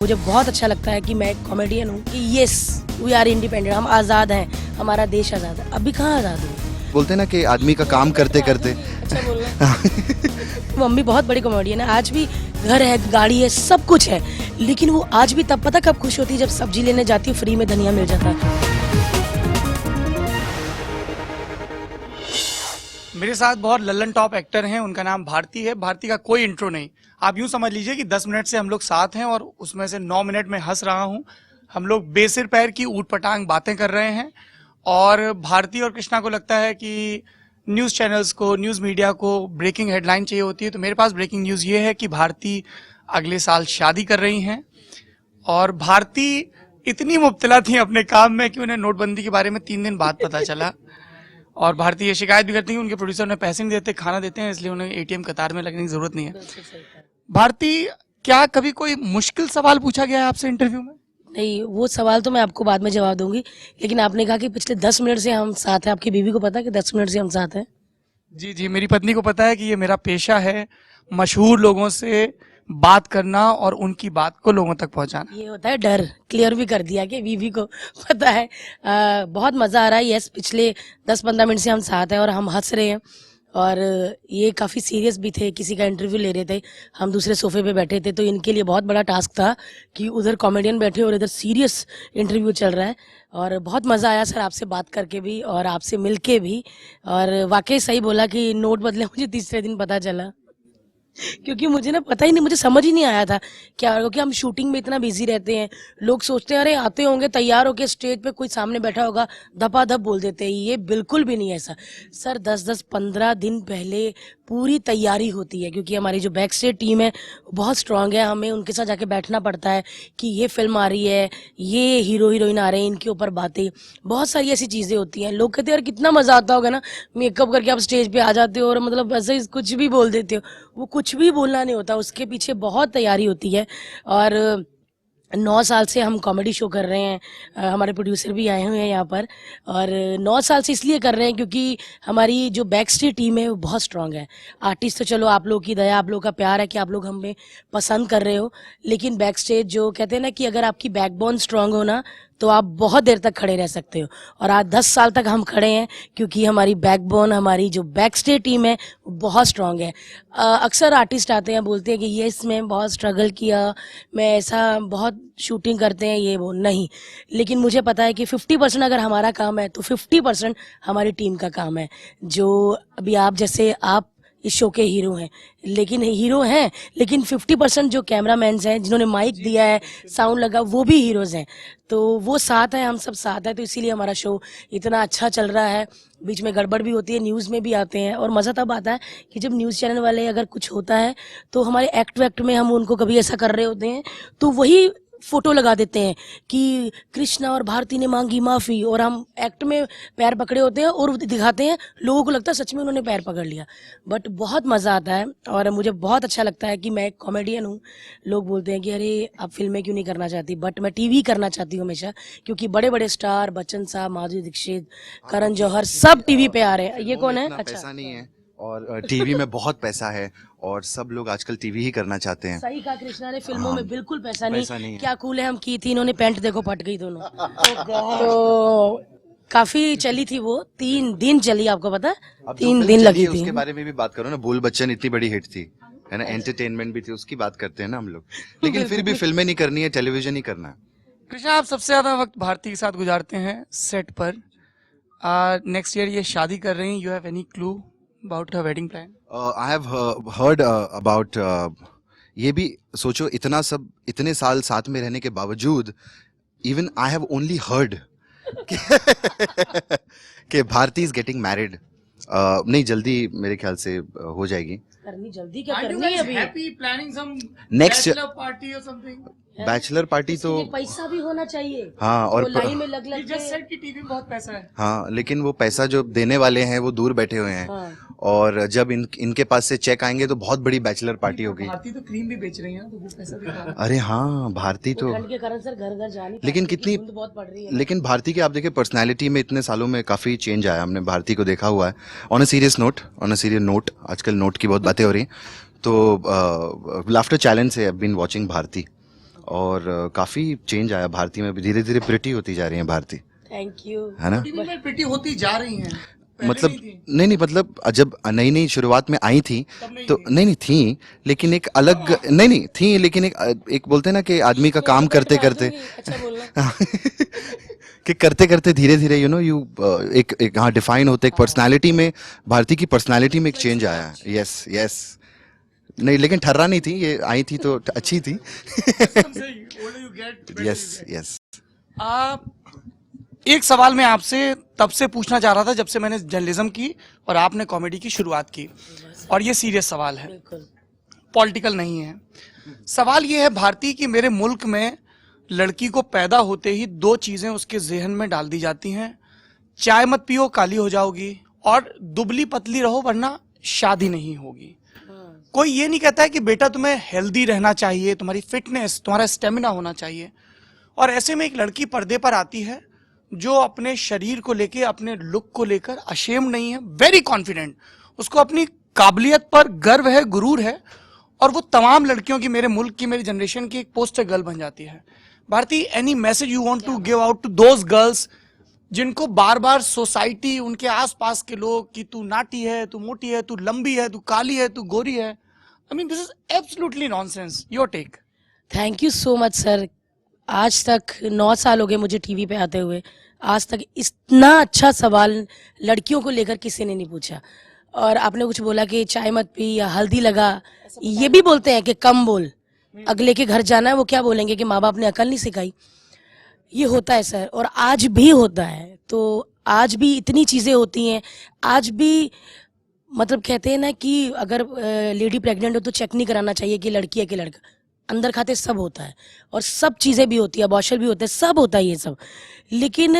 मुझे बहुत अच्छा लगता है कि मैं एक कॉमेडियन हूँ कि येस वी आर इंडिपेंडेंट, हम आज़ाद हैं, हमारा देश आज़ाद है। अभी कहाँ आज़ाद हुए? बोलते हैं ना कि आदमी का काम करते करते अच्छा बोलना। मम्मी बहुत बड़ी कॉमेडियन है, आज भी घर है, गाड़ी है, सब कुछ है, लेकिन वो आज भी तब पता कब खुश होती है जब सब्जी लेने जाती है, फ्री में धनिया मिल जाता है। मेरे साथ बहुत लल्लन टॉप एक्टर हैं, उनका नाम भारती है। भारती का कोई इंट्रो नहीं, आप यूं समझ लीजिए कि 10 मिनट से हम लोग साथ हैं और उसमें से 9 मिनट में हंस रहा हूं। हम लोग बेसिर पैर की ऊट पटांग बातें कर रहे हैं और भारती और कृष्णा को लगता है कि न्यूज़ चैनल्स को, न्यूज़ मीडिया को ब्रेकिंग हेडलाइन चाहिए होती है। तो मेरे पास ब्रेकिंग न्यूज़ ये है कि भारती अगले साल शादी कर रही हैं और भारती इतनी मुब्तला थी अपने काम में कि उन्हें नोटबंदी के बारे में 3 दिन बाद पता चला। और भारती ये शिकायत भी करती है उनके प्रोड्यूसर उन्हें पैसे नहीं देते, खाना देते हैं, इसलिए उन्हें एटीएम कतार में लगने की जरूरत नहीं है। भारती, क्या कभी कोई मुश्किल सवाल पूछा गया है आपसे इंटरव्यू में? नहीं, वो सवाल तो मैं आपको बाद में जवाब दूंगी, लेकिन आपने कहा कि पिछले 10 मिनट से हम साथ हैं। आपकी बीवी को पता है कि 10 मिनट से हम साथ हैं? जी जी, मेरी पत्नी को पता है कि ये मेरा पेशा है, मशहूर लोगों से बात करना और उनकी बात को लोगों तक पहुंचाना। ये होता है डर, क्लियर भी कर दिया कि बीवी को पता है। बहुत मज़ा आ रहा है। यस, पिछले 10-15 मिनट से हम साथ हैं और हम हंस रहे हैं और ये काफ़ी सीरियस भी थे, किसी का इंटरव्यू ले रहे थे, हम दूसरे सोफे पे बैठे थे, तो इनके लिए बहुत बड़ा टास्क था कि उधर कॉमेडियन बैठे और इधर सीरियस इंटरव्यू चल रहा है। और बहुत मज़ा आया सर आपसे बात करके भी और आपसे मिल के भी। और वाकई सही बोला कि नोट बदले मुझे तीसरे दिन पता चला, क्योंकि मुझे ना पता ही नहीं, मुझे समझ ही नहीं आया था क्या, क्योंकि हम शूटिंग में इतना बिजी रहते हैं, लोग सोचते हैं अरे आते होंगे तैयार होके स्टेज पे कोई सामने बैठा होगा, धपाधप बोल देते हैं। ये बिल्कुल भी नहीं ऐसा सर। 10-15 दिन पहले पूरी तैयारी होती है, क्योंकि हमारी जो बैक स्टेज टीम है बहुत स्ट्रांग है। हमें उनके साथ जाके बैठना पड़ता है कि ये फिल्म आ रही है, ये हीरो हीरोइन आ रहे हैं, इनके ऊपर बातें, बहुत सारी ऐसी चीज़ें होती हैं। लोग कहते हैं यार कितना मज़ा आता होगा ना, मेकअप करके आप स्टेज पे आ जाते हो और मतलब ऐसे ही कुछ भी बोल देते हो। वो कुछ भी बोलना नहीं होता, उसके पीछे बहुत तैयारी होती है। और 9 साल से हम कॉमेडी शो कर रहे हैं, हमारे प्रोड्यूसर भी आए हुए हैं यहाँ पर। और 9 साल से इसलिए कर रहे हैं क्योंकि हमारी जो बैक स्टेज टीम है वो बहुत स्ट्रांग है। आर्टिस्ट तो चलो आप लोग की दया, आप लोग का प्यार है कि आप लोग हमें पसंद कर रहे हो, लेकिन बैक स्टेज जो कहते हैं ना कि अगर आपकी बैकबोन स्ट्रांग हो ना तो आप बहुत देर तक खड़े रह सकते हो। और आज 10 साल तक हम खड़े हैं क्योंकि हमारी बैकबोन, हमारी जो बैक स्टेज टीम है वो बहुत स्ट्रांग है। अक्सर आर्टिस्ट आते हैं बोलते हैं कि ये इसमें बहुत स्ट्रगल किया, मैं ऐसा बहुत शूटिंग करते हैं, ये वो नहीं, लेकिन मुझे पता है कि 50% अगर हमारा काम है तो 50% हमारी टीम का काम है। जो अभी आप जैसे आप इस शो के हीरो हैं, लेकिन 50% जो कैमरामैन हैं, जिन्होंने माइक दिया है, साउंड लगा, वो भी हीरोज़ हैं। तो वो साथ है, हम सब साथ हैं, तो इसीलिए हमारा शो इतना अच्छा चल रहा है। बीच में गड़बड़ भी होती है, न्यूज़ में भी आते हैं, और मज़ा तब आता है कि जब न्यूज़ चैनल वाले अगर कुछ होता है तो हमारे एक्ट वैक्ट में हम उनको कभी ऐसा कर रहे होते हैं तो वही फोटो लगा देते हैं कि कृष्णा और भारती ने मांगी माफ़ी, और हम एक्ट में पैर पकड़े होते हैं और दिखाते हैं, लोगों को लगता है सच में उन्होंने पैर पकड़ लिया। बट बहुत मज़ा आता है और मुझे बहुत अच्छा लगता है कि मैं एक कॉमेडियन हूँ। लोग बोलते हैं कि अरे आप फिल्में क्यों नहीं करना चाहती, बट मैं टीवी करना चाहती हूँ हमेशा, क्योंकि बड़े बड़े स्टार, बच्चन साहब, माधुरी दीक्षित, करण जौहर, सब टीवी पे आ रहे हैं। ये कौन है? अच्छा, पैसा नहीं है और टीवी में बहुत पैसा है और सब लोग आजकल टीवी ही करना चाहते हैं। सही कहा कृष्णा ने, फिल्मों में बिल्कुल पैसा नहीं नहीं है। क्या कूल है, हम की थी, इन्होंने पैंट देखो फट गई दोनों। तो काफी चली थी वो, 3 दिन चली, आपको पता है, 3 दिन लगी थी। उसके बारे में भी बात करो ना, बोल बच्चन इतनी बड़ी हिट थी, है ना, एंटरटेनमेंट भी थी, उसकी बात करते हैं ना हम लोग, लेकिन फिर भी फिल्में नहीं करनी है, टेलीविजन ही करना है। कृष्णा, आप सबसे ज्यादा वक्त भारती के साथ गुजारते हैं सेट पर। नेक्स्ट ईयर ये शादी कर रही हैं, you have any clue about her wedding plan? I have heard about, ये भी सोचो, इतने साल साथ में रहने के बावजूद even I have only heard कि भारती इज गेटिंग मैरिड। नहीं, जल्दी मेरे ख्याल से हो जाएगी। करनी जल्दी क्या करनी है अभी? Happy planning some next party और समथिंग? बैचलर पार्टी तो पैसा भी होना चाहिए। हाँ, और लाइन में लग जस्ट सेड कि टीवी में बहुत पैसा है। हाँ, लेकिन वो पैसा जो देने वाले हैं वो दूर बैठे हुए हैं। हाँ। और जब इनके पास से चेक आएंगे तो बहुत बड़ी बैचलर पार्टी होगी। भारती तो क्रीम भी बेच रही है, तो वो पैसा भी कहाँ है? अरे हाँ, भारती तो, ठंड के कारण सर घर घर जानी, लेकिन कितनी, बहुत पड़ रही है। लेकिन भारती के आप देखिए पर्सनालिटी में इतने सालों में काफी चेंज आया, हमने भारती को देखा हुआ है। ऑन अ सीरियस नोट, आजकल नोट की बहुत बातें हो रही हैं, तो लाफ्टर चैलेंज से I have been watching Bharti, और काफ़ी चेंज आया भारती में भी, धीरे धीरे प्रिटी होती जा रही हैं भारती, थैंक यू। है ना? टीवी में प्रिटी होती जा रही हैं, पहले मतलब नहीं थी। नहीं मतलब जब नई नई शुरुआत में आई थी तब नहीं तो थी। नहीं थी, लेकिन एक अलग नहीं थी, लेकिन एक बोलते हैं ना कि आदमी का काम करते करते अच्छा बोलना। कि करते करते धीरे धीरे यू नो यू एक हाँ डिफाइन होते, एक पर्सनालिटी में, भारती की पर्सनालिटी में एक चेंज आया है। यस यस, नहीं लेकिन ठर्रा नहीं थी, ये आई थी तो अच्छी थी। Yes yes. एक सवाल मैं आपसे तब से पूछना चाह रहा था जब से मैंने जर्नलिज्म की और आपने कॉमेडी की शुरुआत की, और ये सीरियस सवाल है, बिल्कुल। पॉलिटिकल नहीं है। सवाल ये है भारती कि मेरे मुल्क में लड़की को पैदा होते ही दो चीजें उसके जहन में डाल दी जाती हैं, चाय मत पियो काली हो जाओगी, और दुबली पतली रहो वरना शादी नहीं होगी। कोई ये नहीं कहता है कि बेटा तुम्हें हेल्दी रहना चाहिए, तुम्हारी फिटनेस, तुम्हारा स्टेमिना होना चाहिए। और ऐसे में एक लड़की पर्दे पर आती है जो अपने शरीर को लेके, अपने लुक को लेकर अशेम नहीं है, वेरी कॉन्फिडेंट, उसको अपनी काबिलियत पर गर्व है, गुरूर है, और वो तमाम लड़कियों की, मेरे मुल्क की, मेरी जनरेशन की एक पोस्टर गर्ल बन जाती है। Bharti, any message you want to give out to those girls जिनको बार बार सोसाइटी, उनके आसपास के लोग कि तू नाटी है, तू मोटी है, तू लंबी है, तू काली है, तू गोरी है? I mean this is absolutely nonsense. Your take. Thank you so much sir. आज तक 9 साल हो गए मुझे टीवी पे आते हुए, आज तक इतना अच्छा सवाल लड़कियों को लेकर किसी ने नहीं पूछा। और आपने कुछ बोला कि चाय मत पी या हल्दी लगा, ये भी बोलते हैं कि कम बोल, अगले के घर जाना है वो क्या बोलेंगे कि माँ बाप ने अकल नहीं सिखाई। ये होता है सर, और आज भी होता है। तो आज भी इतनी चीज़ें होती हैं, आज भी मतलब कहते हैं ना कि अगर लेडी प्रेग्नेंट हो तो चेक नहीं कराना चाहिए कि लड़की है कि लड़का, अंदर खाते सब होता है, और सब चीज़ें भी होती है, अबॉर्शन भी होता है, सब होता है ये सब। लेकिन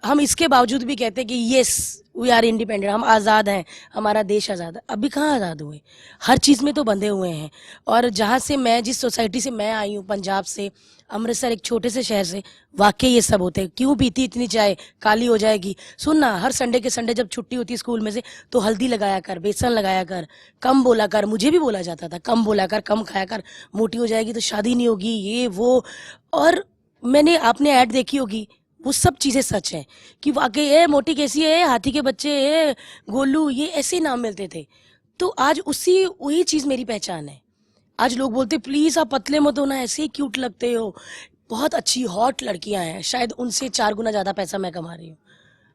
हम इसके बावजूद भी कहते हैं कि येस वी आर इंडिपेंडेंट, हम आज़ाद हैं, हमारा देश आज़ाद है। अभी कहाँ आज़ाद हुए, हर चीज़ में तो बंधे हुए हैं। और जहाँ से मैं, जिस सोसाइटी से मैं आई हूँ, पंजाब से, अमृतसर, एक छोटे से शहर से, वाकई ये सब होते हैं। क्यों पीती इतनी चाय, काली हो जाएगी? सुन ना, हर संडे के संडे जब छुट्टी होती है स्कूल में से, तो हल्दी लगाया कर, बेसन लगाया कर, कम बोला कर। मुझे भी बोला जाता था कम बोला कर, कम खाया कर, मोटी हो जाएगी तो शादी नहीं होगी, ये वो। और मैंने, आपने ऐड देखी होगी, वो सब चीज़ें सच हैं कि वाकई ये मोटी कैसी है, हाथी के बच्चे, ये गोलू, ये ऐसे नाम मिलते थे। तो आज वही चीज़ मेरी पहचान है। आज लोग बोलते प्लीज़ आप पतले मत होना, ऐसे ही क्यूट लगते हो, बहुत अच्छी हॉट लड़कियां हैं, शायद उनसे 4 गुना ज़्यादा पैसा मैं कमा रही हूँ,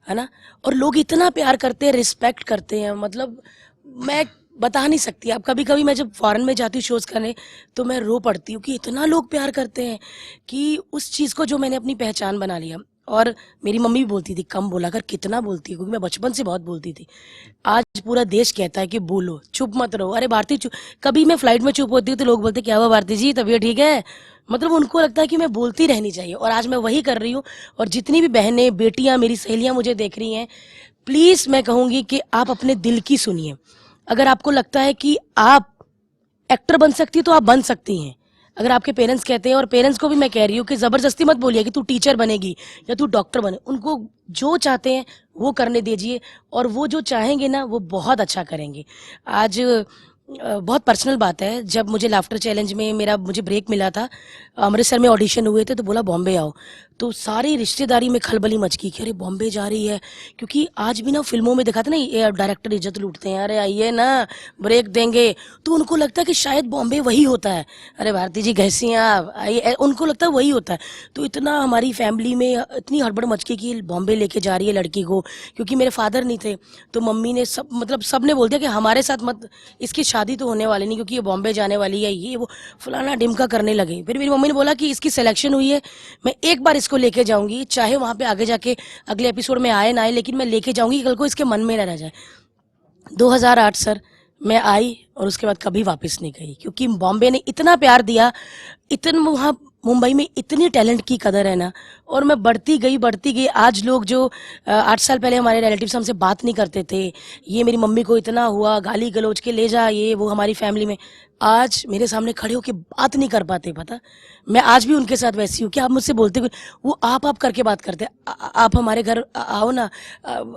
है ना? और लोग इतना प्यार करते हैं, रिस्पेक्ट करते हैं, मतलब मैं बता नहीं सकती। अब कभी कभी मैं जब फॉरेन में जाती हूँ शोज़ करने, तो मैं रो पड़ती हूँ कि इतना लोग प्यार करते हैं, कि उस चीज़ को जो मैंने अपनी पहचान बना लिया। और मेरी मम्मी भी बोलती थी कम बोला कर, कितना बोलती है, क्योंकि मैं बचपन से बहुत बोलती थी। आज पूरा देश कहता है कि बोलो, चुप मत रहो। अरे भारती चुप, कभी मैं फ्लाइट में चुप होती हूँ तो लोग बोलते क्या हुआ भारती जी, तबीयत ठीक है? मतलब उनको लगता है कि मैं बोलती रहनी चाहिए, और आज मैं वही कर रही हूँ। और जितनी भी बहनें, बेटियाँ, मेरी सहेलियाँ मुझे देख रही हैं, प्लीज़ मैं कहूँगी कि आप अपने दिल की सुनिए। अगर आपको लगता है कि आप एक्टर बन सकती है तो आप बन सकती हैं। अगर आपके पेरेंट्स कहते हैं, और पेरेंट्स को भी मैं कह रही हूँ कि ज़बरदस्ती मत बोलिए कि तू टीचर बनेगी या तू डॉक्टर बने। उनको जो चाहते हैं वो करने दीजिए, और वो जो चाहेंगे ना वो बहुत अच्छा करेंगे। आज बहुत पर्सनल बात है, जब मुझे लाफ्टर चैलेंज में मुझे ब्रेक मिला था, अमृतसर में ऑडिशन हुए थे, तो बोला बॉम्बे आओ, तो सारी रिश्तेदारी में खलबली मच गई कि अरे बॉम्बे जा रही है। क्योंकि आज भी ना फिल्मों में दिखाते ना, ये डायरेक्टर इज्जत लूटते हैं, अरे आइए ना ब्रेक देंगे, तो उनको लगता है कि शायद बॉम्बे वही होता है। अरे भारती जी कैसी हैं आप, आइए, उनको लगता है वही होता है। तो इतना हमारी फैमिली में इतनी हड़बड़ मच गई कि बॉम्बे लेके जा रही है लड़की को, क्योंकि मेरे फादर नहीं थे, तो मम्मी ने सब ने बोल दिया कि हमारे साथ मत, इसकी शादी तो होने वाली नहीं, क्योंकि ये बॉम्बे जाने वाली है, ये वो फलाना डिमका करने लगे। फिर मेरी मम्मी ने बोला कि इसकी सिलेक्शन हुई है, मैं एक बार इसको लेके जाऊंगी, चाहे वहाँ पे आगे जाके अगले एपिसोड में आए ना आए, लेकिन मैं लेके जाऊंगी, कल को इसके मन में ना रह जाए। 2008 सर मैं आई, और उसके बाद कभी वापस नहीं गई, क्योंकि बॉम्बे ने इतना प्यार दिया, इतना वहाँ मुंबई में इतनी टैलेंट की कदर है ना। और मैं बढ़ती गई। आज लोग जो 8 साल पहले हमारे रिलेटिव्स हमसे बात नहीं करते थे, ये मेरी मम्मी को इतना हुआ गाली गलौज के ले जा, ये वो हमारी फैमिली में, आज मेरे सामने खड़े होके बात नहीं कर पाते, पता। मैं आज भी उनके साथ वैसी हूँ कि आप मुझसे बोलते हुए वो आप करके बात करते हैं। आप हमारे घर आओ ना,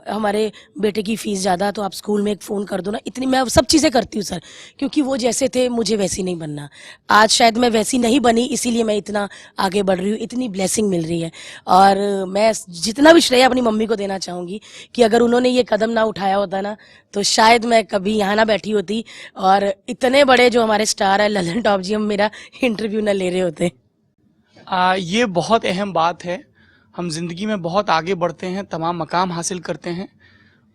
हमारे बेटे की फीस ज़्यादा तो आप स्कूल में एक फ़ोन कर दो ना। इतनी मैं सब चीज़ें करती हूँ सर, क्योंकि वो जैसे थे मुझे वैसी नहीं बनना। आज शायद मैं वैसी नहीं बनी, इसीलिए मैं इतना आगे बढ़ रही हूँ, इतनी ब्लेसिंग मिल रही है। और मैं जितना भी श्रेय अपनी मम्मी को देना चाहूँगी कि अगर उन्होंने ये कदम ना उठाया होता ना तो शायद मैं कभी यहाँ ना बैठी होती और इतने बड़े जो हमारे स्टार है ललन टॉप जी, हम मेरा इंटरव्यू ना ले रहे होते। ये बहुत अहम बात है। हम जिंदगी में बहुत आगे बढ़ते हैं, तमाम मकाम हासिल करते हैं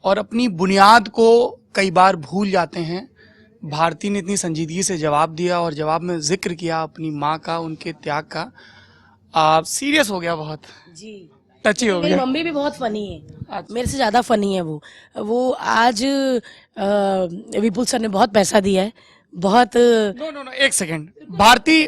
और अपनी बुनियाद को कई बार भूल जाते हैं। भारती ने इतनी संजीदगी से जवाब दिया और जवाब में जिक्र किया अपनी माँ का, उनके त्याग का। सीरियस हो गया, बहुत जी, टची हो मेरी गया। मम्मी भी बहुत फनी है, अच्छा। मेरे से ज्यादा फनी है वो आज विपुल सर ने बहुत पैसा दिया है, बहुत। नो, एक सेकेंड भारती,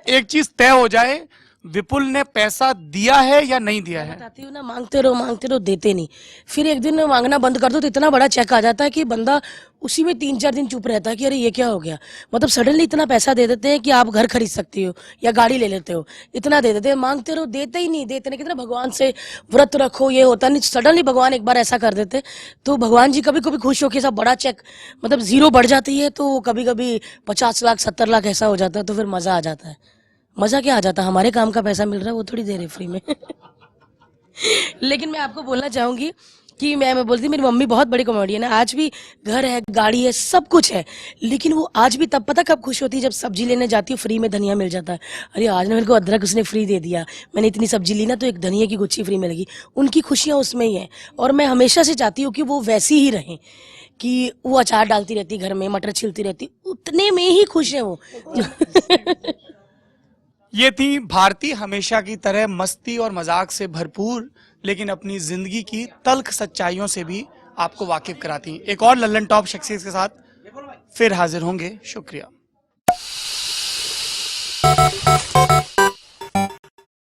एक चीज तय हो जाए, विपुल ने पैसा दिया है या नहीं दिया है? बताती हूँ ना, मांगते रहो देते नहीं। फिर एक दिन मांगना बंद कर दो तो इतना बड़ा चेक आ जाता है कि बंदा उसी में 3-4 दिन चुप रहता है कि अरे ये क्या हो गया। मतलब सडनली इतना पैसा दे देते हैं कि आप घर खरीद सकती हो या गाड़ी ले लेते हो, इतना दे देते हैं। मांगते रहो, देते ही नहीं, देते नहीं। कितना भगवान से व्रत रखो, ये होता नहीं। सडनली भगवान एक बार ऐसा कर देते तो भगवान जी कभी कभी खुश होकर सब बड़ा चेक, मतलब जीरो बढ़ जाती है तो कभी कभी 50 लाख 70 लाख ऐसा हो जाता है तो फिर मजा आ जाता है। मजा क्या आ जाता है, हमारे काम का पैसा मिल रहा है, वो थोड़ी दे रहे फ्री में। लेकिन मैं आपको बोलना चाहूंगी कि मैं बोलती मेरी मम्मी बहुत बड़ी कॉमेडियन है, आज भी घर है, गाड़ी है, सब कुछ है, लेकिन वो आज भी तब पता कब खुश होती है जब सब्जी लेने जाती है, फ्री में धनिया मिल जाता है। अरे आज ना मेरे को अदरक उसने फ्री दे दिया, मैंने इतनी सब्जी ली ना तो एक धनिया की गुच्छी फ्री मिलेगी। उनकी खुशियां उसमें ही है और मैं हमेशा से चाहती हूँ कि वो वैसी ही रहें, कि वो अचार डालती रहती घर में, मटर छिलती रहती, उतने में ही खुश है वो। ये थी भारती, हमेशा की तरह मस्ती और मजाक से भरपूर, लेकिन अपनी जिंदगी की तल्ख सच्चाइयों से भी आपको वाकिफ कराती। एक और लल्लन टॉप शख्सियत के साथ फिर हाजिर होंगे। शुक्रिया।